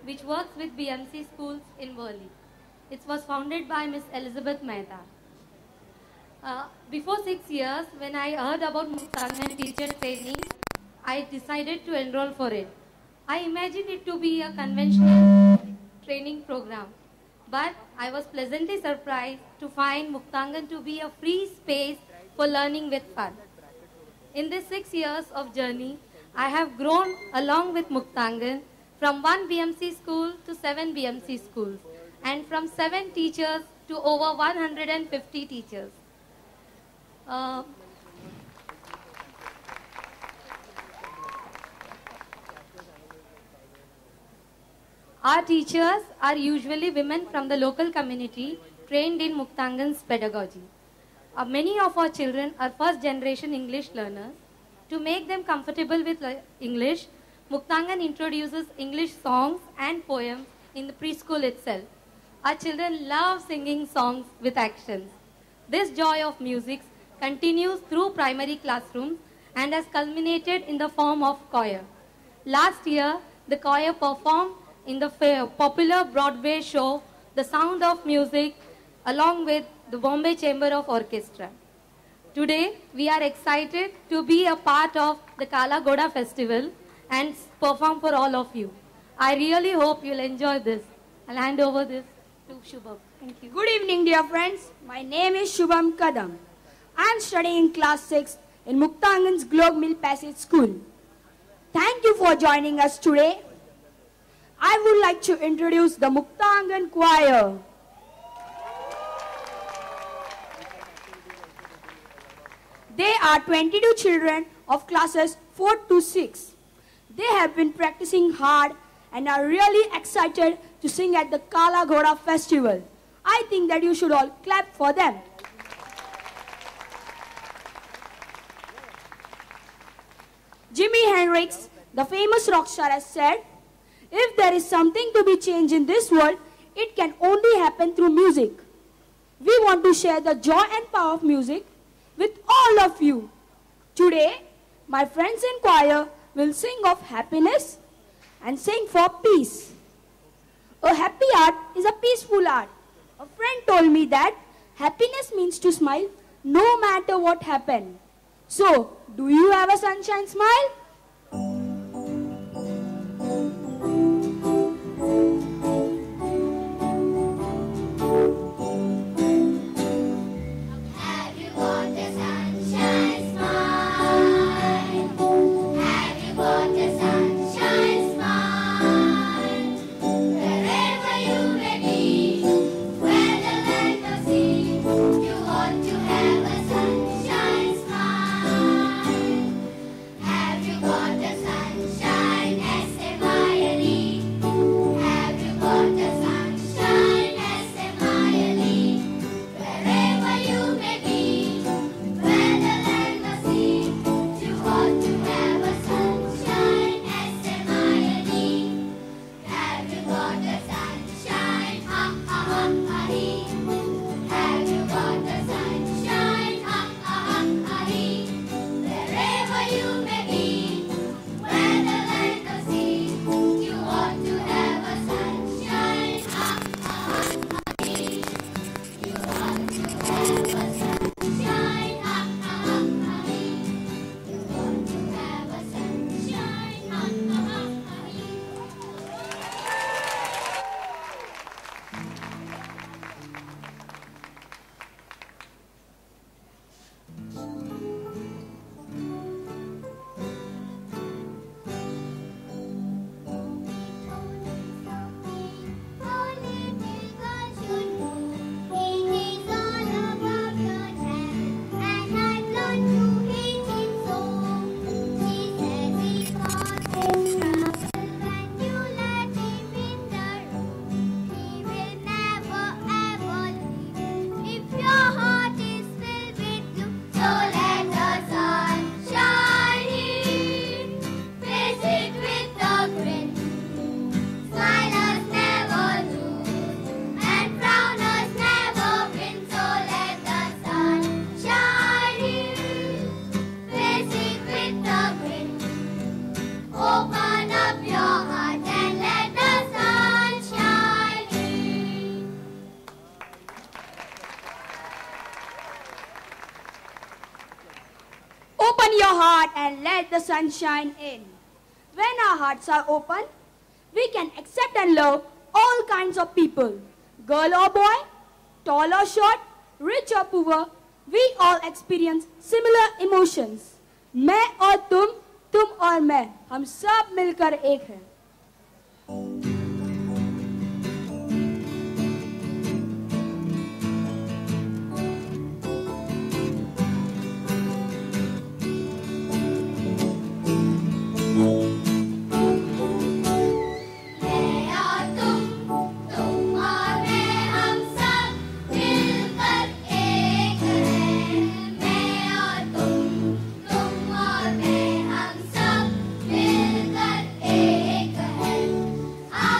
which works with BMC schools in Worli. It was founded by Miss Elizabeth Mehta. Before 6 years, when I heard about Muktangan teacher training, I decided to enroll for it. I imagined it to be a conventional training program, but I was pleasantly surprised to find Muktangan to be a free space for learning with fun. In these 6 years of journey, I have grown along with Muktangan from one BMC school to 7 BMC schools, and from 7 teachers to over 150 teachers. Uh, our teachers are usually women from the local community trained in Muktangan's pedagogy. Many of our children are first generation English learners. To make them comfortable with English, Muktangan introduces English songs and poems in the preschool itself. Our children love singing songs with actions. This joy of music continues through primary classrooms and has culminated in the form of choir. Last year, the choir performed in the popular Broadway show, The Sound of Music, along with the Bombay Chamber of Orchestra. Today, we are excited to be a part of the Kala Goda festival and perform for all of you. I really hope you'll enjoy this. I'll hand over this to Shubham. Thank you. Good evening, dear friends. My name is Shubham Kadam. I am studying in class 6 in Muktangan's Globe Mill Passage School. Thank you for joining us today. I would like to introduce the Muktangan Choir. They are 22 children of classes 4 to 6. They have been practicing hard and are really excited to sing at the Kala Ghoda festival. I think that you should all clap for them. Jimi Hendrix, the famous rock star, has said, "If there is something to be changed in this world, it can only happen through music." We want to share the joy and power of music with all of you. Today, my friends in choir will sing of happiness and sing for peace. A happy heart is a peaceful heart. A friend told me that happiness means to smile no matter what happened. So, do you have a sunshine smile? Have you got a sunshine smile? Have you got a sunshine smile? Wherever you may be, where the land of sea, you ought to have a sunshine smile. Have you Open your heart and let the sun shine in. When our hearts are open, we can accept and love all kinds of people. Girl or boy, tall or short, rich or poor, we all experience similar emotions. मैं और तुम और मैं, हम सब मिलकर एक हैं. I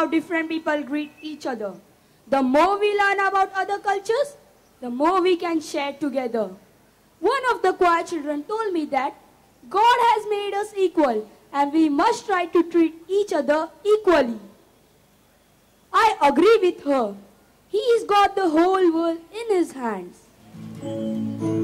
how different people greet each other. The more we learn about other cultures, the more we can share together. One of the choir children told me that God has made us equal and we must try to treat each other equally. I agree with her. He's got the whole world in his hands.